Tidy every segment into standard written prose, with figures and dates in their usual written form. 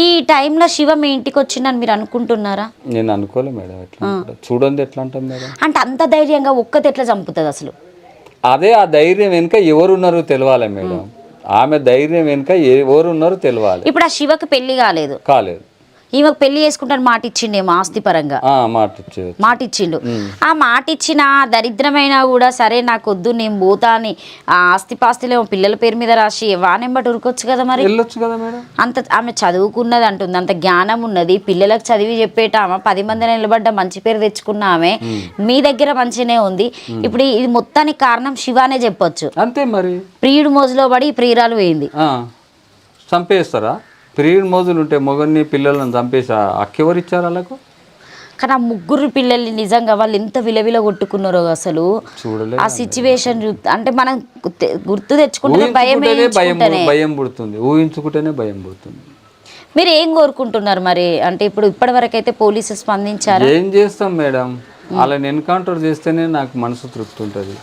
ఈ టైంలో శివ మీ ఇంటికి వచ్చిందని మీరు అనుకుంటున్నారా? నేను అనుకోలే మేడం. ఎట్లా చూడండి ఎట్లా అంటాం మేడం. అంటే అంత ధైర్యంగా ఒక్కది ఎట్లా చంపుతుంది అసలు? అదే ఆ ధైర్యం వెనుక ఎవరున్నారో తెలవాలి మేడం. ఆమె ధైర్యం వెనుక ఎవరున్నారో తెలవాలి. ఇప్పుడు ఆ శివకి పెళ్లి కాలేదు, ఈమెకు పెళ్లి చేసుకుంటాను మాట ఇచ్చిండేమో ఆస్తి పరంగా. మాట ఇచ్చిండు. ఆ మాట ఇచ్చిన దరిద్రమైనా కూడా సరే నాకు వద్దు నేను పోతా అని ఆ ఆస్తి పాస్తిలో పిల్లల పేరు మీద రాసి వానెంబటి ఉరకొచ్చు కదా మరి. అంత ఆమె చదువుకున్నది అంటుంది, అంత జ్ఞానం ఉన్నది, పిల్లలకు చదివి చెప్పేట ఆమె 10 మంది నిలబడ్డ మంచి పేరు తెచ్చుకున్న ఆమె మీ దగ్గర మంచిగానే ఉంది. ఇప్పుడు ఇది మొత్తానికి కారణం శివానే చెప్పొచ్చు. అంతే మరి. ప్రియుడు మోజులో పడి ప్రియురాలు పోయింది. చంపేస్తారా? ప్రియుడు మోజులు ఉంటే మొగన్ని పిల్లలను చంపేసి అక్కెవరు ఇచ్చారు వాళ్ళకు? కానీ ఆ ముగ్గురు పిల్లల్ని నిజంగా వాళ్ళు ఎంత విలవిల కొట్టుకున్నారో అసలు చూడలేదు. ఆ సిచ్యువేషన్ అంటే మనం గుర్తు తెచ్చుకుంటే భయం పుడుతుంది, ఊహించుకుంటేనే భయం పుడుతుంది. మీరు ఏం కోరుకుంటున్నారు మరి? అంటే ఇప్పుడు ఇప్పటి వరకు అయితే పోలీసు స్పందించారు. ఏం చేస్తాం మేడం, వాళ్ళని ఎన్కౌంటర్ చేస్తేనే నాకు మనసు తృప్తి ఉంటుంది.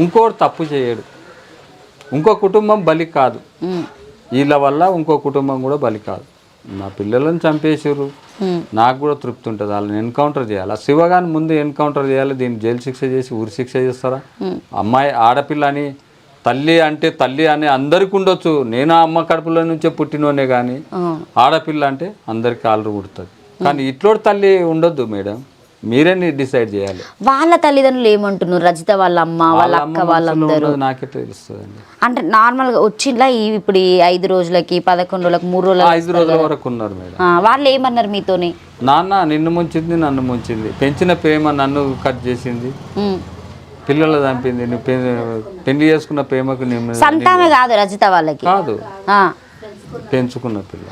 ఇంకోటి తప్పు చేయడు, ఇంకో కుటుంబం బలి కాదు. వీళ్ళ వల్ల ఇంకో కుటుంబం కూడా బలి కాదు. నా పిల్లలను చంపేసారు, నాకు కూడా తృప్తి ఉంటుంది. వాళ్ళని ఎన్కౌంటర్ చేయాలి. ఆ శివగాని ముందు ఎన్కౌంటర్ చేయాలి. దీన్ని జైలు శిక్ష చేసి ఊరి శిక్ష చేస్తారా? అమ్మాయి ఆడపిల్ల అని తల్లి అంటే తల్లి అని అందరికి ఉండొచ్చు. నేను ఆ అమ్మ కడుపులో నుంచే పుట్టినోనే, కానీ ఆడపిల్ల అంటే అందరికి కాళ్ళు పుడుతుంది. కానీ ఇట్లోటి తల్లి ఉండొద్దు మేడం, మీరే డిసైడ్ చేయాలి. వాళ్ళ తల్లిదండ్రులు ఏమంటున్నారు? రజిత వాళ్ళ అమ్మ వాళ్ళ అక్క వాళ్ళందరూ నాకే తెలుస్తుంది. అంటే నార్మల్గా వచ్చిందా ఇప్పుడు 5 రోజులకి 11 రోజులకు 3 రోజులు 5 రోజుల వరకు ఉన్నారు మేడం. వాళ్ళు ఏమన్నారు మీతోని? నాన్న నిన్ను ముంచింది, నన్ను ముంచింది, పెంచిన ప్రేమ నన్ను కట్ చేసింది, పిల్లలు చంపింది, పెళ్లి చేసుకున్న ప్రేమకు సంతానమే కాదు రజిత వాళ్ళకి కాదు, పెంచుకున్న పిల్ల.